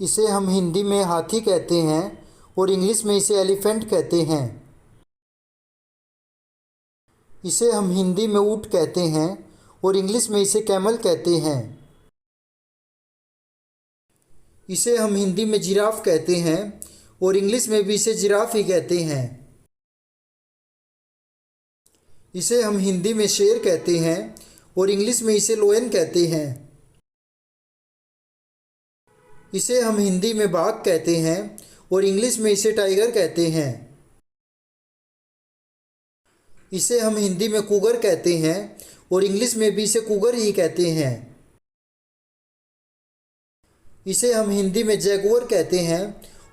इसे हम हिंदी में हाथी कहते हैं और इंग्लिश में इसे एलिफेंट कहते हैं। इसे हम हिंदी में ऊँट कहते हैं और इंग्लिश में इसे कैमल कहते हैं। इसे हम हिंदी में जिराफ कहते हैं और इंग्लिश में भी इसे जिराफ ही कहते हैं। इसे हम हिंदी में शेर कहते हैं और इंग्लिश में इसे लोयन कहते हैं। इसे हम हिंदी में बाघ कहते हैं और इंग्लिश में इसे टाइगर कहते हैं। इसे हम हिंदी में कुगर कहते हैं और इंग्लिश में भी इसे कुगर ही कहते हैं। इसे हम हिंदी में जैगुअर कहते हैं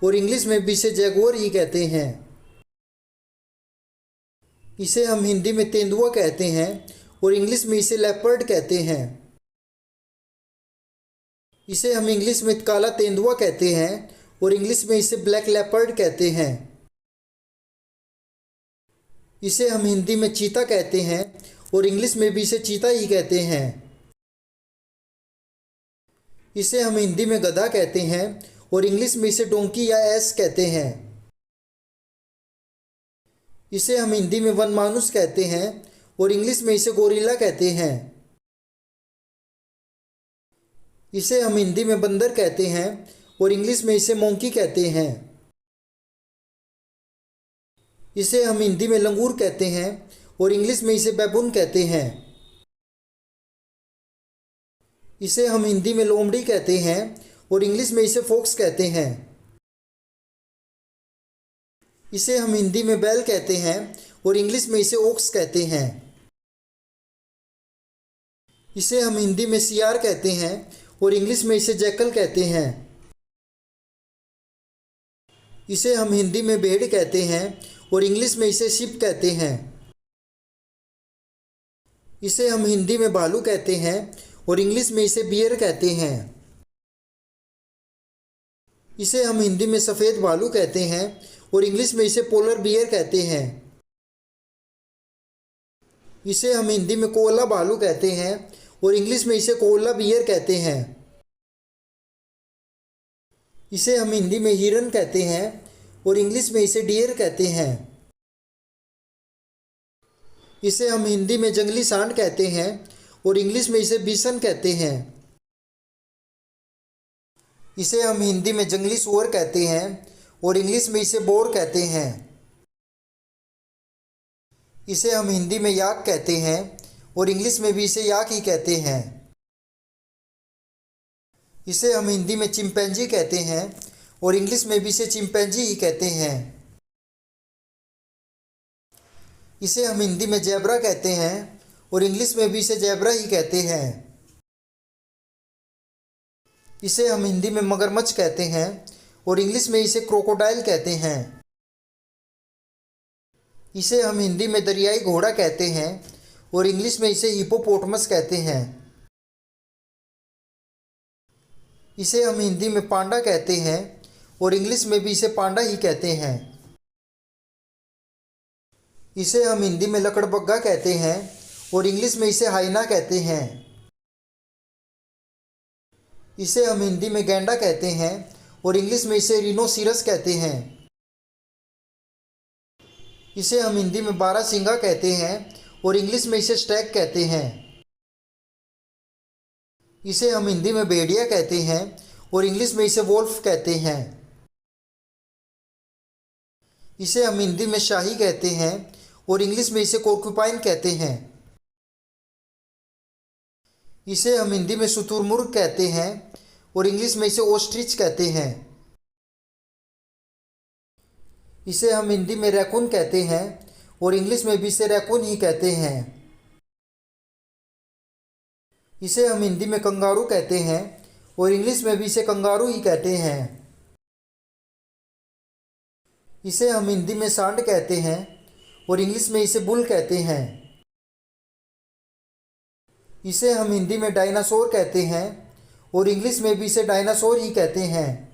और इंग्लिश में भी इसे जैगुअर ही कहते हैं। इसे हम हिंदी में तेंदुआ कहते हैं और इंग्लिश में इसे लेपर्ड कहते हैं। इसे हम इंग्लिश में काला तेंदुआ कहते हैं और इंग्लिश में इसे ब्लैक लेपर्ड कहते हैं। इसे हम हिंदी में चीता कहते हैं और इंग्लिश में भी इसे चीता ही कहते हैं। इसे हम हिंदी में गधा कहते हैं और इंग्लिश में इसे डोंकी या एस कहते हैं। इसे हम हिंदी में वनमानुष कहते हैं और इंग्लिश में इसे गोरिल्ला कहते हैं। इसे हम हिंदी में बंदर कहते हैं और इंग्लिश में इसे मोंकी कहते हैं। इसे हम हिंदी में लंगूर कहते हैं और इंग्लिश में इसे बैबून कहते हैं। इसे हम हिंदी में लोमड़ी कहते हैं और इंग्लिश में इसे फॉक्स कहते हैं। इसे हम हिंदी में बैल कहते हैं और इंग्लिश में इसे ओक्स कहते हैं। इसे हम हिंदी में सियार कहते हैं और इंग्लिश में इसे जैकल कहते हैं। इसे हम हिंदी में भेड़ कहते हैं और इंग्लिश में इसे शिप कहते हैं। इसे हम हिंदी में भालू कहते हैं और इंग्लिश में इसे बियर कहते हैं। इसे हम हिंदी में सफ़ेद भालू कहते हैं और इंग्लिश में इसे पोलर बियर कहते हैं। इसे हम हिंदी में कोअला भालू कहते हैं और इंग्लिश में इसे कोअला बियर कहते हैं। इसे हम हिंदी में हिरन कहते हैं और इंग्लिश में इसे डियर कहते हैं। इसे हम हिंदी में जंगली सांड कहते हैं और इंग्लिश में इसे बिसन कहते हैं। इसे हम हिंदी में जंगली सुअर कहते हैं और इंग्लिश में इसे बोर कहते हैं। इसे हम हिंदी में याक कहते हैं और इंग्लिश में भी इसे याक ही कहते हैं। इसे हम हिंदी में चिंपैंजी कहते हैं और इंग्लिश में भी इसे चिंपैंजी ही कहते हैं। इसे हम हिंदी में ज़ेब्रा कहते हैं और इंग्लिश में भी इसे ज़ेब्रा ही कहते हैं। इसे हम हिंदी में मगरमच्छ कहते हैं और इंग्लिश में इसे क्रोकोडाइल कहते हैं। इसे हम हिंदी में दरियाई घोड़ा कहते हैं और इंग्लिश में इसे हिपोपोटामस कहते हैं। इसे हम हिंदी में पांडा कहते हैं और इंग्लिश में भी इसे पांडा ही कहते हैं। इसे हम हिंदी में लकड़बग्गा कहते हैं और इंग्लिश में इसे हाइना कहते हैं। इसे हम हिंदी में गैंडा कहते हैं और इंग्लिश में इसे रिनोसिरस कहते हैं। इसे हम हिंदी में बारहसिंगा कहते हैं और इंग्लिश में इसे स्टैग कहते हैं। इसे हम हिंदी में भेड़िया कहते हैं और इंग्लिश में इसे वोल्फ कहते हैं। इसे हम हिंदी में शाही कहते हैं और इंग्लिश में इसे कोर्क्यूपाइन कहते हैं। इसे हम हिंदी में शुतुरमुर्ग कहते हैं और इंग्लिश में इसे ओस्ट्रिच कहते हैं। इसे हम हिंदी में रैकून कहते हैं और इंग्लिश में भी इसे रैकून ही कहते हैं। इसे हम हिंदी में कंगारू कहते हैं और इंग्लिश में भी इसे कंगारू ही कहते हैं। इसे हम हिंदी में सांड कहते हैं और इंग्लिश में इसे बुल कहते हैं। इसे हम हिंदी में डायनासोर कहते हैं और इंग्लिश में भी इसे डायनासोर ही कहते हैं।